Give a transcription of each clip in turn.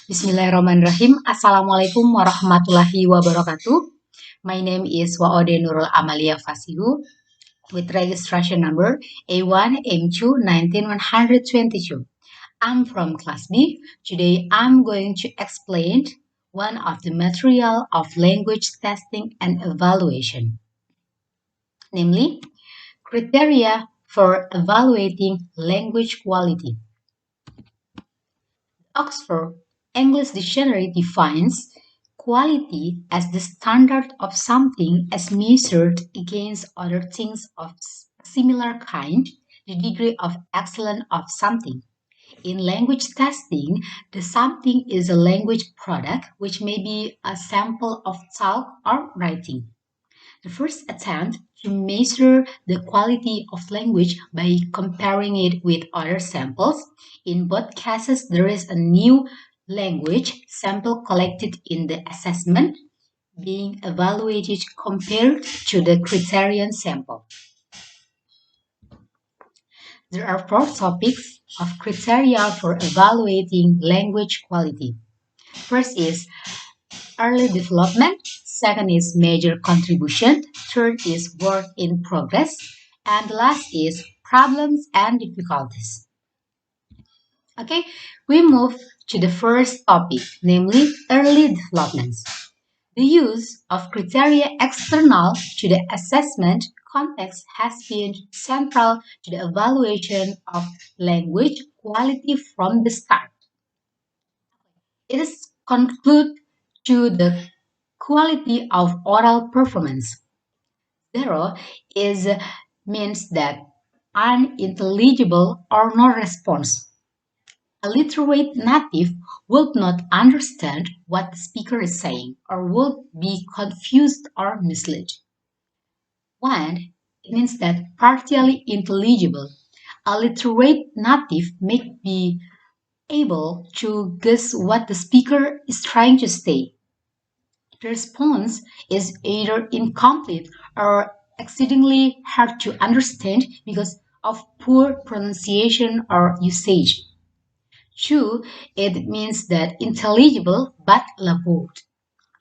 Bismillahirrahmanirrahim. Assalamualaikum warahmatullahi wabarakatuh. My name is Ode Nurul Amalia Fasihu with registration number A1M219122. I'm from class B. Today I'm going to explain one of the material of language testing and evaluation, namely criteria for evaluating language quality. Oxford English Dictionary defines quality as the standard of something as measured against other things of similar kind, the degree of excellence of something. In language testing, the something is a language product, which may be a sample of talk or writing. The first attempt to measure the quality of language by comparing it with other samples. In both cases, there is a new language sample collected in the assessment being evaluated compared to the criterion sample. There are four topics of criteria for evaluating language quality. First is early development, second is major contribution, third is work in progress, and last is problems and difficulties. Okay, we move to the first topic, namely early developments. The use of criteria external to the assessment context has been central to the evaluation of language quality from the start. It is conclude to the quality of oral performance. Zero is means that unintelligible or no response. A literate native would not understand what the speaker is saying or would be confused or misled. One, it means that partially intelligible. A literate native may be able to guess what the speaker is trying to say. The response is either incomplete or exceedingly hard to understand because of poor pronunciation or usage. Two, it means that intelligible but labored.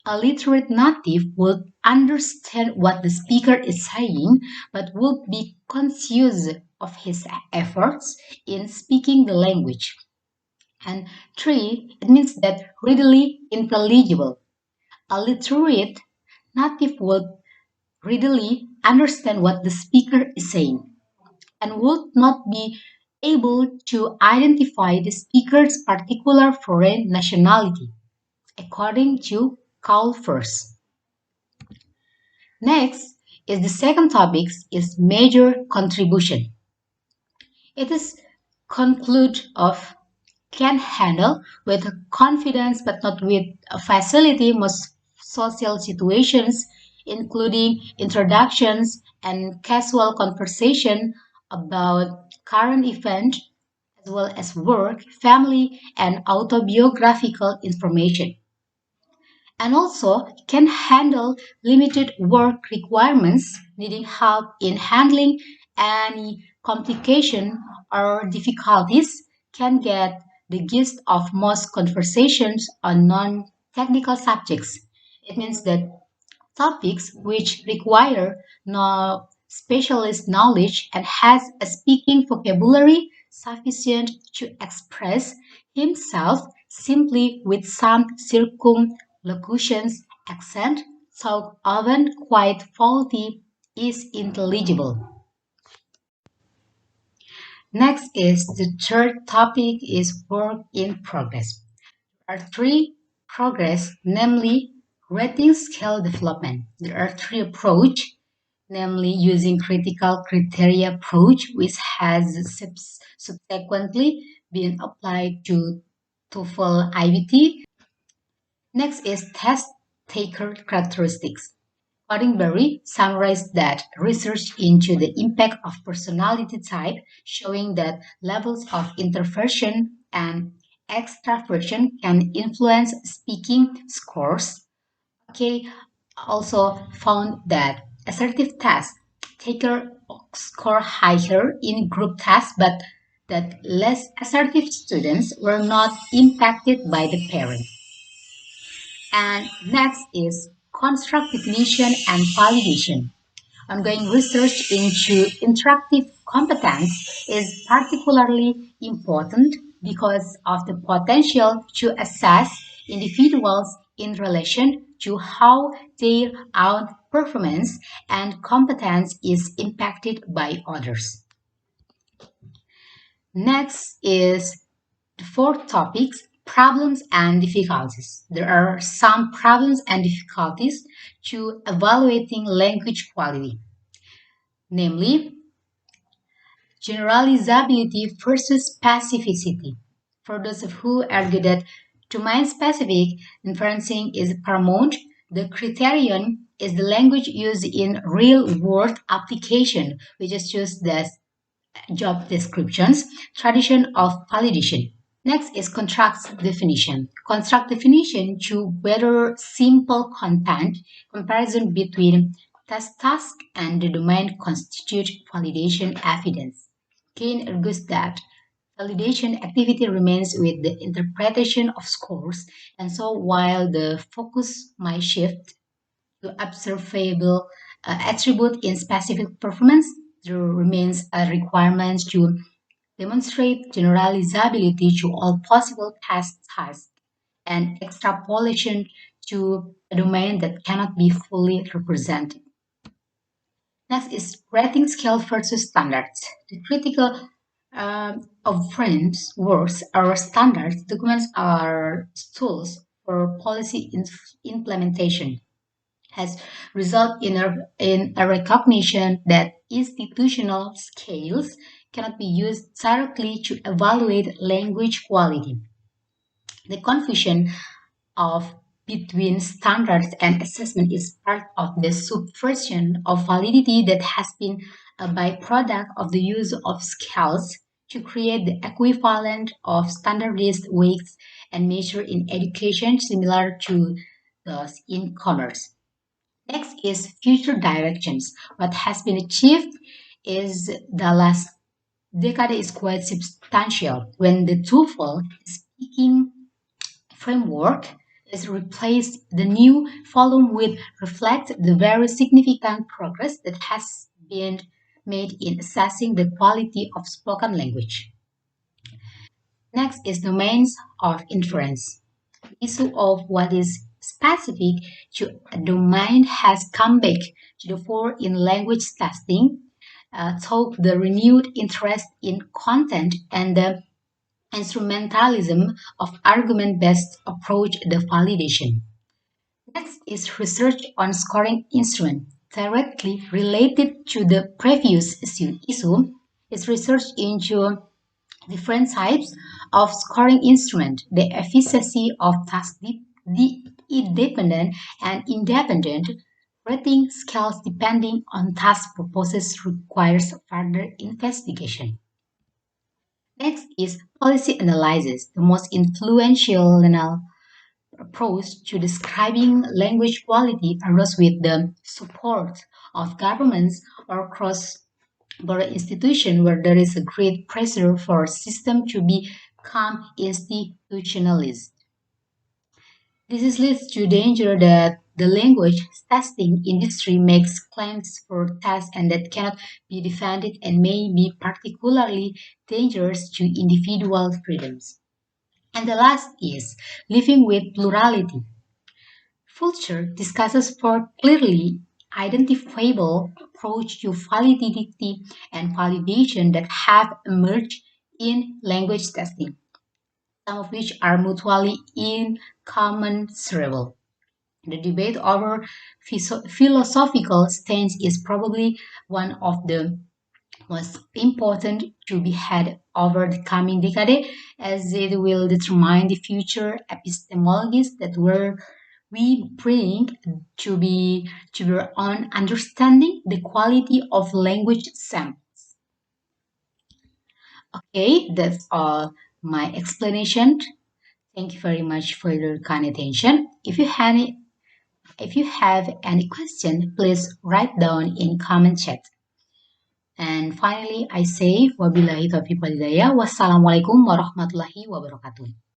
A literate native would understand what the speaker is saying but would be conscious of his efforts in speaking the language. And three, it means that readily intelligible. A literate native would readily understand what the speaker is saying and would not be able to identify the speaker's particular foreign nationality, according to First. Next is the second topic is major contribution. It is conclude of can handle with confidence but not with facility most social situations, including introductions and casual conversation about current event as well as work, family, and autobiographical information. And also can handle limited work requirements, needing help in handling any complication or difficulties, can get the gist of most conversations on non-technical subjects. It means that topics which require no specialist knowledge and has a speaking vocabulary sufficient to express himself simply with some circumlocutions, accent, so often quite faulty, is intelligible. Next is the third topic is work in progress. There are three progress, namely rating scale development. There are three approach, namely using critical criteria approach, which has subsequently been applied to TOEFL IBT. Next is test taker characteristics. Roddenberry summarized that research into the impact of personality type, showing that levels of introversion and extraversion can influence speaking scores. Okay, also found that assertive test taker score higher in group tests, but that less assertive students were not impacted by the parents. And next is construct definition and validation. Ongoing research into interactive competence is particularly important because of the potential to assess individuals in relation to how their own performance and competence is impacted by others. Next is the fourth topics, problems and difficulties. There are some problems and difficulties to evaluating language quality, namely generalizability versus specificity. For those of who argue that domain-specific inferencing is paramount, the criterion is the language used in real-world application, which is just the job descriptions, tradition of validation. Next is construct definition. Construct definition to whether simple content comparison between task and the domain constitute validation evidence. Kane argues that validation activity remains with the interpretation of scores, and so while the focus might shift to observable attribute in specific performance, there remains a requirement to demonstrate generalizability to all possible past tasks and extrapolation to a domain that cannot be fully represented. Next is rating scale versus standards. The critical of frames, words, or standards documents are tools for policy implementation has resulted in a recognition that institutional scales cannot be used directly to evaluate language quality. The confusion of between standards and assessment is part of the subversion of validity that has been a byproduct of the use of scales to create the equivalent of standardized weights and measure in education similar to those in commerce. Next is future directions. What has been achieved is the last decade is quite substantial when the TOEFL speaking framework is replaced. The new volume will reflect the very significant progress that has been made in assessing the quality of spoken language. Next is domains of inference. The issue of what is specific to a domain has come back to the fore in language testing, though the renewed interest in content and the instrumentalism of argument-based approach the validation. Next is research on scoring instrument. Directly related to the previous issue is research into different types of scoring instrument, the efficacy of task dependent and independent rating scales depending on task purposes requires further investigation. Next is policy analysis, the most influential approach to describing language quality arose with the support of governments or cross-border institutions where there is a great pressure for a system to become institutionalized. This leads to danger that the language testing industry makes claims for tests and that cannot be defended and may be particularly dangerous to individual freedoms. And the last is living with plurality. Fulcher discusses four clearly identifiable approaches to validity and validation that have emerged in language testing, some of which are mutually incommensurable. The debate over philosophical stance is probably one of the most important to be had over the coming decade, as it will determine the future epistemologies that we bring to our own understanding the quality of language samples. Okay, that's all my explanation. Thank you very much for your kind attention. If you have any question, please write down in comment chat. And finally, I say wabillahi taufiq wal hidayah. Wassalamualaikum warahmatullahi wabarakatuh.